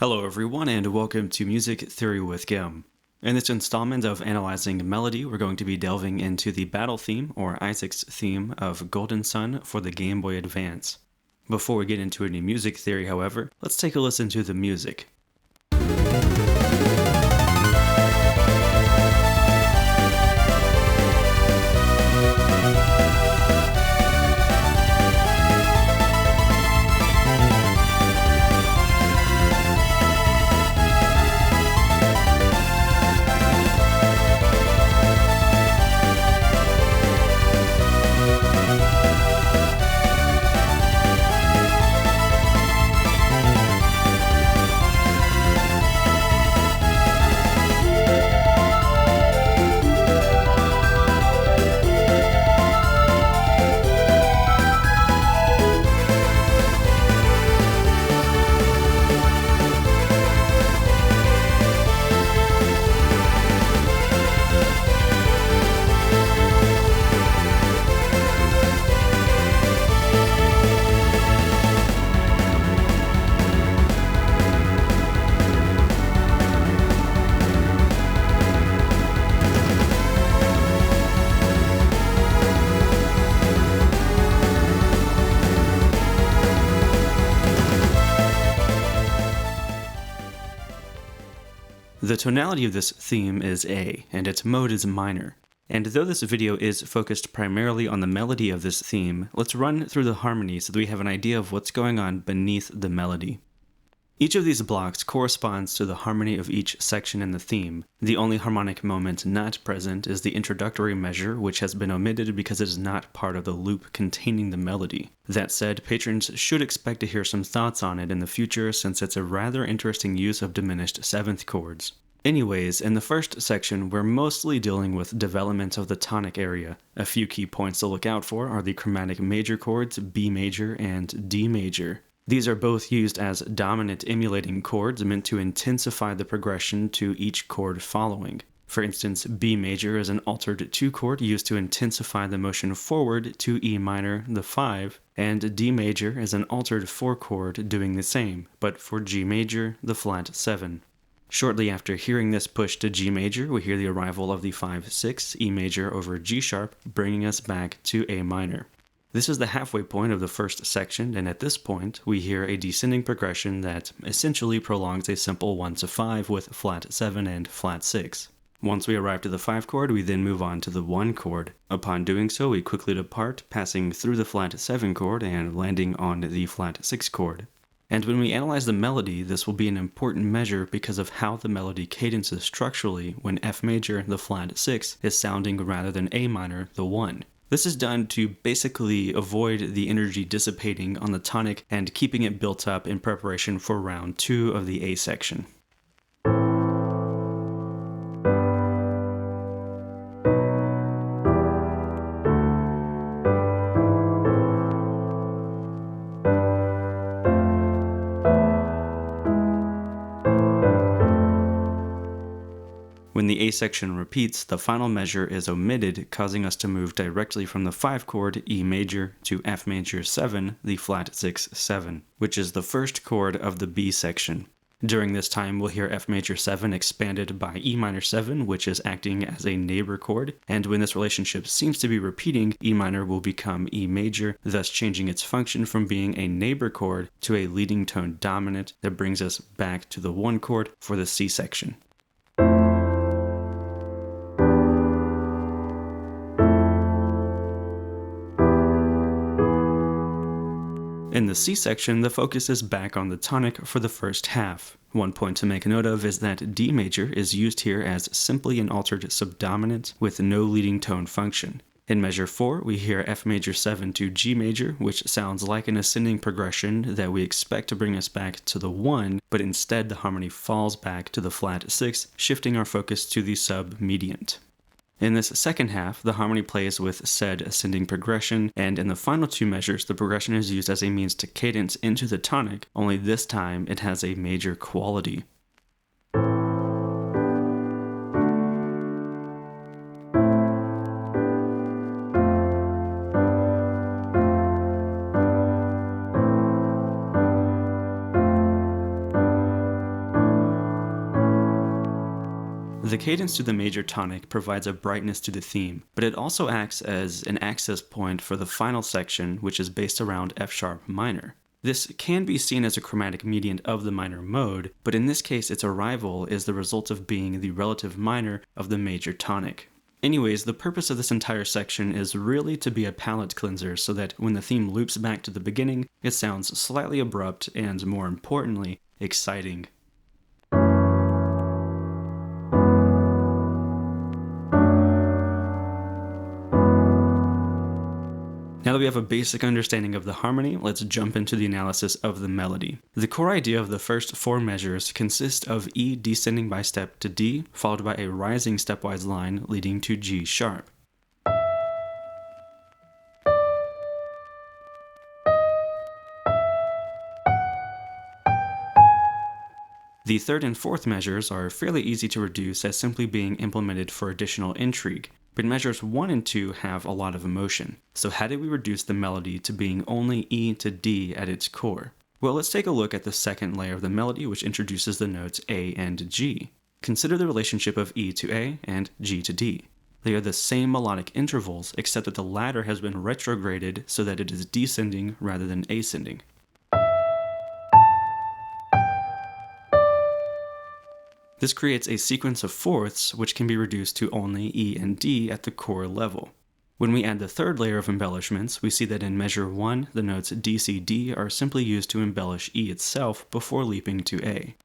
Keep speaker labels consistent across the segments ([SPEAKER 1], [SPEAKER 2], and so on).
[SPEAKER 1] Hello everyone and welcome to Music Theory with Gim. In this installment of analyzing melody, we're going to be delving into the battle theme, or Isaac's theme, of Golden Sun for the Game Boy Advance. Before we get into any music theory, however, let's take a listen to the music. The tonality of this theme is A, and its mode is minor. And though this video is focused primarily on the melody of this theme, let's run through the harmony so that we have an idea of what's going on beneath the melody. Each of these blocks corresponds to the harmony of each section in the theme. The only harmonic moment not present is the introductory measure, which has been omitted because it is not part of the loop containing the melody. That said, patrons should expect to hear some thoughts on it in the future since it's a rather interesting use of diminished seventh chords. Anyways, in the first section, we're mostly dealing with development of the tonic area. A few key points to look out for are the chromatic major chords B major and D major. These are both used as dominant emulating chords meant to intensify the progression to each chord following. For instance, B major is an altered 2 chord used to intensify the motion forward to E minor, the 5, and D major is an altered 4 chord doing the same, but for G major, the flat 7. Shortly after hearing this push to G major, we hear the arrival of the 5-6 E major over G sharp, bringing us back to A minor. This is the halfway point of the first section, and at this point, we hear a descending progression that essentially prolongs a simple 1-5 with flat 7 and flat 6. Once we arrive to the 5 chord, we then move on to the 1 chord. Upon doing so, we quickly depart, passing through the flat 7 chord and landing on the flat 6 chord. And when we analyze the melody, this will be an important measure because of how the melody cadences structurally when F major, the flat 6, is sounding rather than A minor, the 1. This is done to basically avoid the energy dissipating on the tonic and keeping it built up in preparation for round 2 of the A section. When the A section repeats, the final measure is omitted, causing us to move directly from the 5 chord E major to F major 7, the flat 6-7, which is the first chord of the B section. During this time, we'll hear F major 7 expanded by E minor 7, which is acting as a neighbor chord, and when this relationship seems to be repeating, E minor will become E major, thus changing its function from being a neighbor chord to a leading tone dominant that brings us back to the 1 chord for the C section. In the C section, the focus is back on the tonic for the first half. One point to make note of is that D major is used here as simply an altered subdominant with no leading tone function. In measure 4, we hear F major 7 to G major, which sounds like an ascending progression that we expect to bring us back to the 1, but instead the harmony falls back to the flat 6, shifting our focus to the sub-mediant. In this second half, the harmony plays with said ascending progression, and in the final 2 measures, the progression is used as a means to cadence into the tonic, only this time it has a major quality. The cadence to the major tonic provides a brightness to the theme, but it also acts as an access point for the final section, which is based around F sharp minor. This can be seen as a chromatic mediant of the minor mode, but in this case its arrival is the result of being the relative minor of the major tonic. Anyways, the purpose of this entire section is really to be a palette cleanser so that when the theme loops back to the beginning, it sounds slightly abrupt and, more importantly, exciting. Now that we have a basic understanding of the harmony, let's jump into the analysis of the melody. The core idea of the first 4 measures consists of E descending by step to D, followed by a rising stepwise line leading to G sharp. The third and fourth measures are fairly easy to reduce as simply being implemented for additional intrigue, but measures 1 and 2 have a lot of emotion. So how did we reduce the melody to being only E to D at its core? Well, let's take a look at the second layer of the melody, which introduces the notes A and G. Consider the relationship of E to A and G to D. They are the same melodic intervals, except that the latter has been retrograded so that it is descending rather than ascending. This creates a sequence of fourths which can be reduced to only E and D at the core level. When we add the third layer of embellishments, we see that in measure 1, the notes D, C, D are simply used to embellish E itself before leaping to A.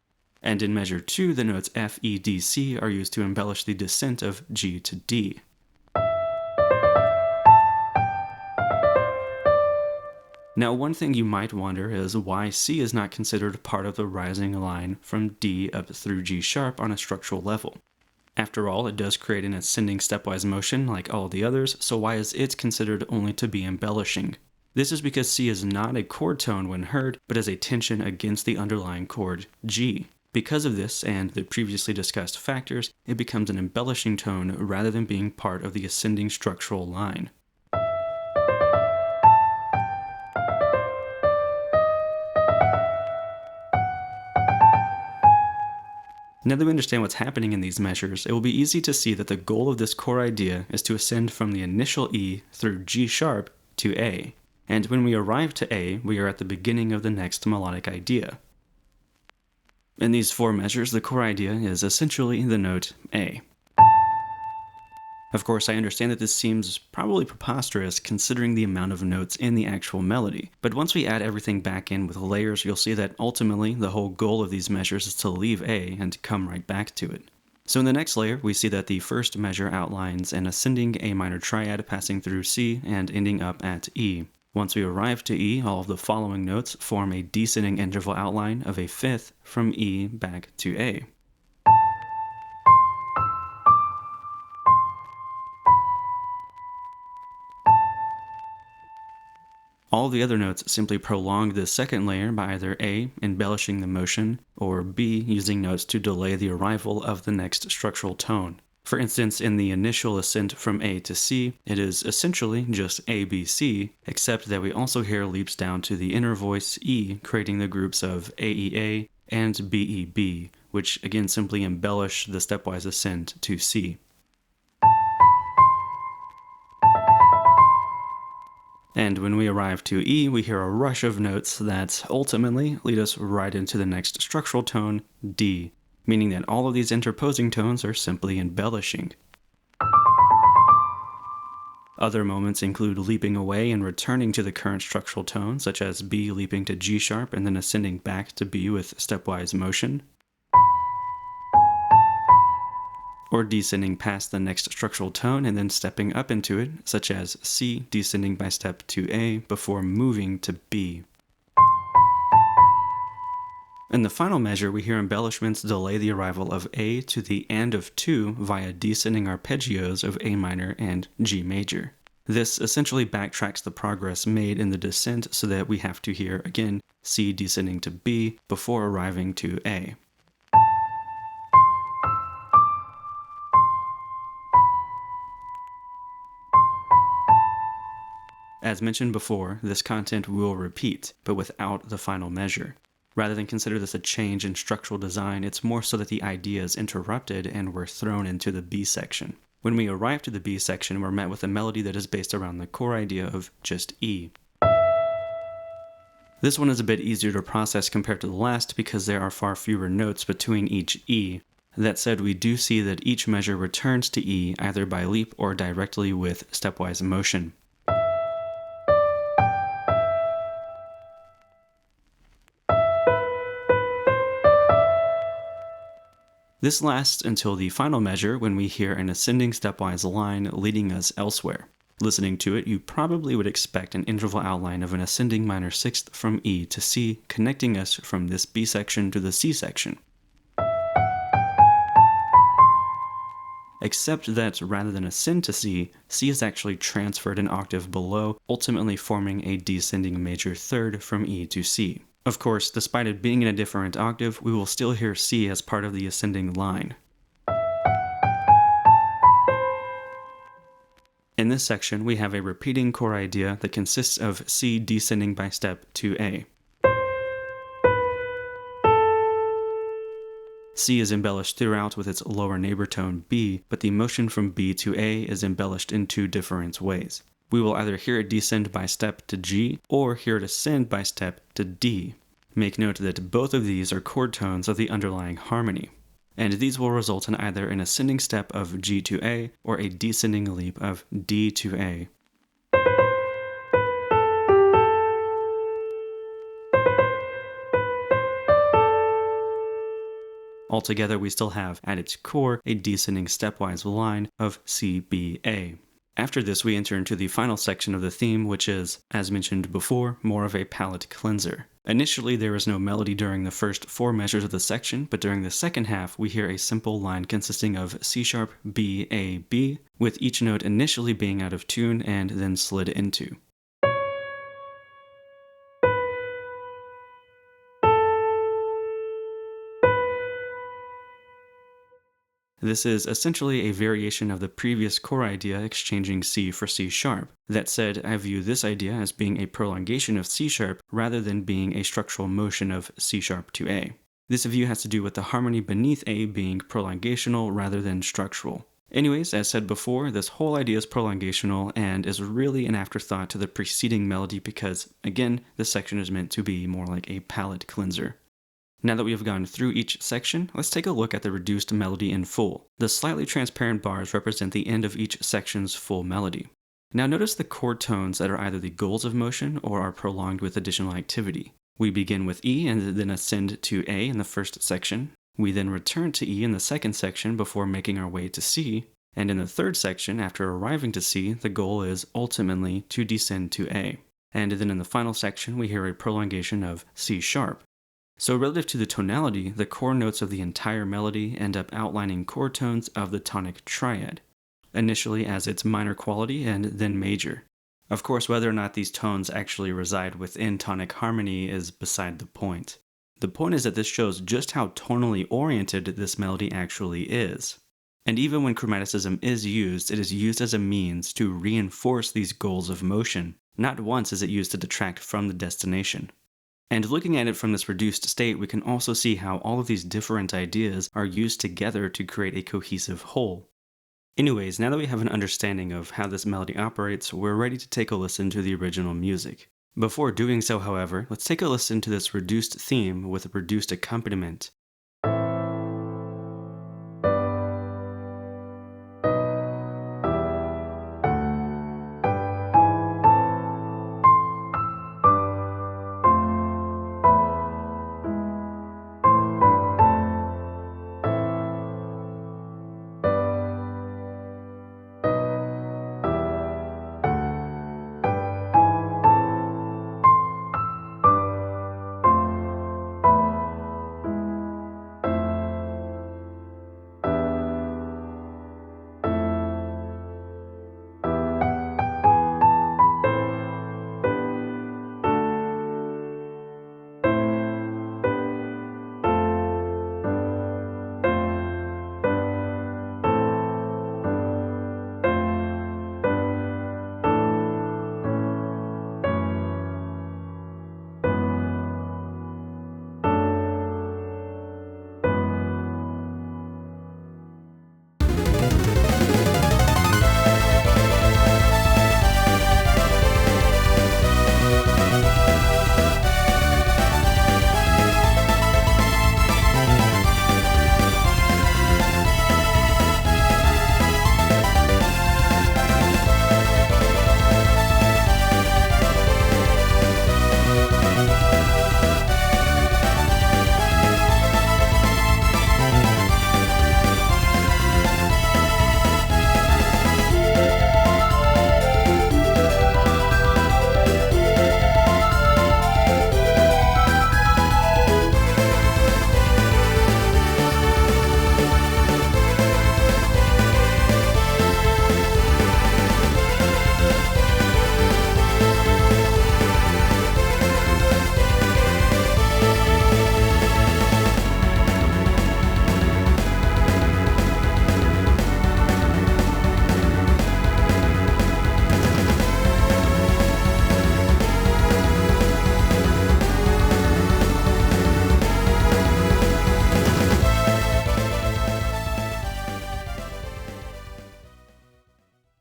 [SPEAKER 1] And in measure 2, the notes F, E, D, C are used to embellish the descent of G to D. Now, one thing you might wonder is why C is not considered part of the rising line from D up through G sharp on a structural level. After all, it does create an ascending stepwise motion like all the others, so why is it considered only to be embellishing? This is because C is not a chord tone when heard, but as a tension against the underlying chord G. Because of this and the previously discussed factors, it becomes an embellishing tone rather than being part of the ascending structural line. Now that we understand what's happening in these measures, it will be easy to see that the goal of this core idea is to ascend from the initial E through G sharp to A. And when we arrive to A, we are at the beginning of the next melodic idea. In these 4 measures, the core idea is essentially the note A. Of course, I understand that this seems probably preposterous considering the amount of notes in the actual melody, but once we add everything back in with layers, you'll see that ultimately the whole goal of these measures is to leave A and come right back to it. So in the next layer, we see that the first measure outlines an ascending A minor triad passing through C and ending up at E. Once we arrive to E, all of the following notes form a descending interval outline of a fifth from E back to A. All the other notes simply prolong this second layer by either A, embellishing the motion, or B, using notes to delay the arrival of the next structural tone. For instance, in the initial ascent from A to C, it is essentially just A, B, C, except that we also hear leaps down to the inner voice E, creating the groups of AEA and BEB, which again simply embellish the stepwise ascent to C. And when we arrive to E, we hear a rush of notes that ultimately lead us right into the next structural tone, D, meaning that all of these interposing tones are simply embellishing. Other moments include leaping away and returning to the current structural tone, such as B leaping to G sharp and then ascending back to B with stepwise motion, or descending past the next structural tone and then stepping up into it, such as C descending by step to A before moving to B. In the final measure, we hear embellishments delay the arrival of A to the and of 2 via descending arpeggios of A minor and G major. This essentially backtracks the progress made in the descent so that we have to hear, again, C descending to B before arriving to A. As mentioned before, this content will repeat, but without the final measure. Rather than consider this a change in structural design, it's more so that the idea is interrupted and we're thrown into the B section. When we arrive to the B section, we're met with a melody that is based around the core idea of just E. This one is a bit easier to process compared to the last because there are far fewer notes between each E. That said, we do see that each measure returns to E either by leap or directly with stepwise motion. This lasts until the final measure when we hear an ascending stepwise line leading us elsewhere. Listening to it, you probably would expect an interval outline of an ascending minor sixth from E to C, connecting us from this B section to the C section. Except that rather than ascend to C, C is actually transferred an octave below, ultimately forming a descending major third from E to C. Of course, despite it being in a different octave, we will still hear C as part of the ascending line. In this section, we have a repeating core idea that consists of C descending by step to A. C is embellished throughout with its lower neighbor tone B, but the motion from B to A is embellished in two different ways. We will either hear it descend by step to G, or hear it ascend by step to D. Make note that both of these are chord tones of the underlying harmony, and these will result in either an ascending step of G to A, or a descending leap of D to A. Altogether, we still have, at its core, a descending stepwise line of C, B, A. After this, we enter into the final section of the theme, which is, as mentioned before, more of a palette cleanser. Initially, there is no melody during the first 4 measures of the section, but during the second half, we hear a simple line consisting of C sharp, B, A, B, with each note initially being out of tune and then slid into. This is essentially a variation of the previous core idea exchanging C for C sharp. That said, I view this idea as being a prolongation of C sharp rather than being a structural motion of C sharp to A. This view has to do with the harmony beneath A being prolongational rather than structural. Anyways, as said before, this whole idea is prolongational and is really an afterthought to the preceding melody because, again, this section is meant to be more like a palette cleanser. Now that we have gone through each section, let's take a look at the reduced melody in full. The slightly transparent bars represent the end of each section's full melody. Now notice the chord tones that are either the goals of motion or are prolonged with additional activity. We begin with E and then ascend to A in the first section. We then return to E in the second section before making our way to C. And in the third section, after arriving to C, the goal is ultimately to descend to A. And then in the final section, we hear a prolongation of C sharp. So relative to the tonality, the core notes of the entire melody end up outlining chord tones of the tonic triad, initially as its minor quality and then major. Of course, whether or not these tones actually reside within tonic harmony is beside the point. The point is that this shows just how tonally oriented this melody actually is. And even when chromaticism is used, it is used as a means to reinforce these goals of motion. Not once is it used to detract from the destination. And looking at it from this reduced state, we can also see how all of these different ideas are used together to create a cohesive whole. Anyways, now that we have an understanding of how this melody operates, we're ready to take a listen to the original music. Before doing so, however, let's take a listen to this reduced theme with a reduced accompaniment.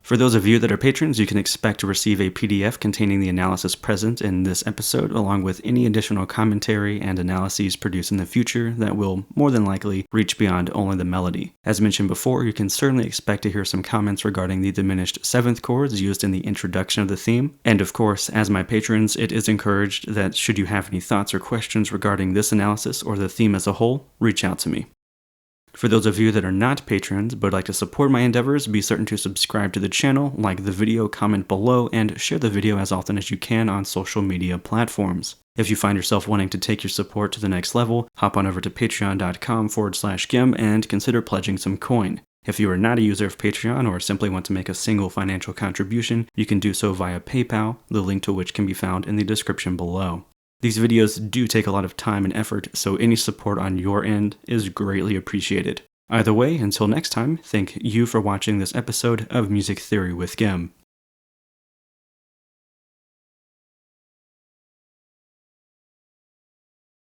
[SPEAKER 1] For those of you that are patrons, you can expect to receive a PDF containing the analysis present in this episode, along with any additional commentary and analyses produced in the future that will more than likely reach beyond only the melody. As mentioned before, you can certainly expect to hear some comments regarding the diminished seventh chords used in the introduction of the theme. And of course, as my patrons, it is encouraged that should you have any thoughts or questions regarding this analysis or the theme as a whole, reach out to me. For those of you that are not patrons but would like to support my endeavors, be certain to subscribe to the channel, like the video, comment below, and share the video as often as you can on social media platforms. If you find yourself wanting to take your support to the next level, hop on over to patreon.com/gim and consider pledging some coin. If you are not a user of Patreon or simply want to make a single financial contribution, you can do so via PayPal, the link to which can be found in the description below. These videos do take a lot of time and effort, so any support on your end is greatly appreciated. Either way, until next time, thank you for watching this episode of Music Theory with Gim.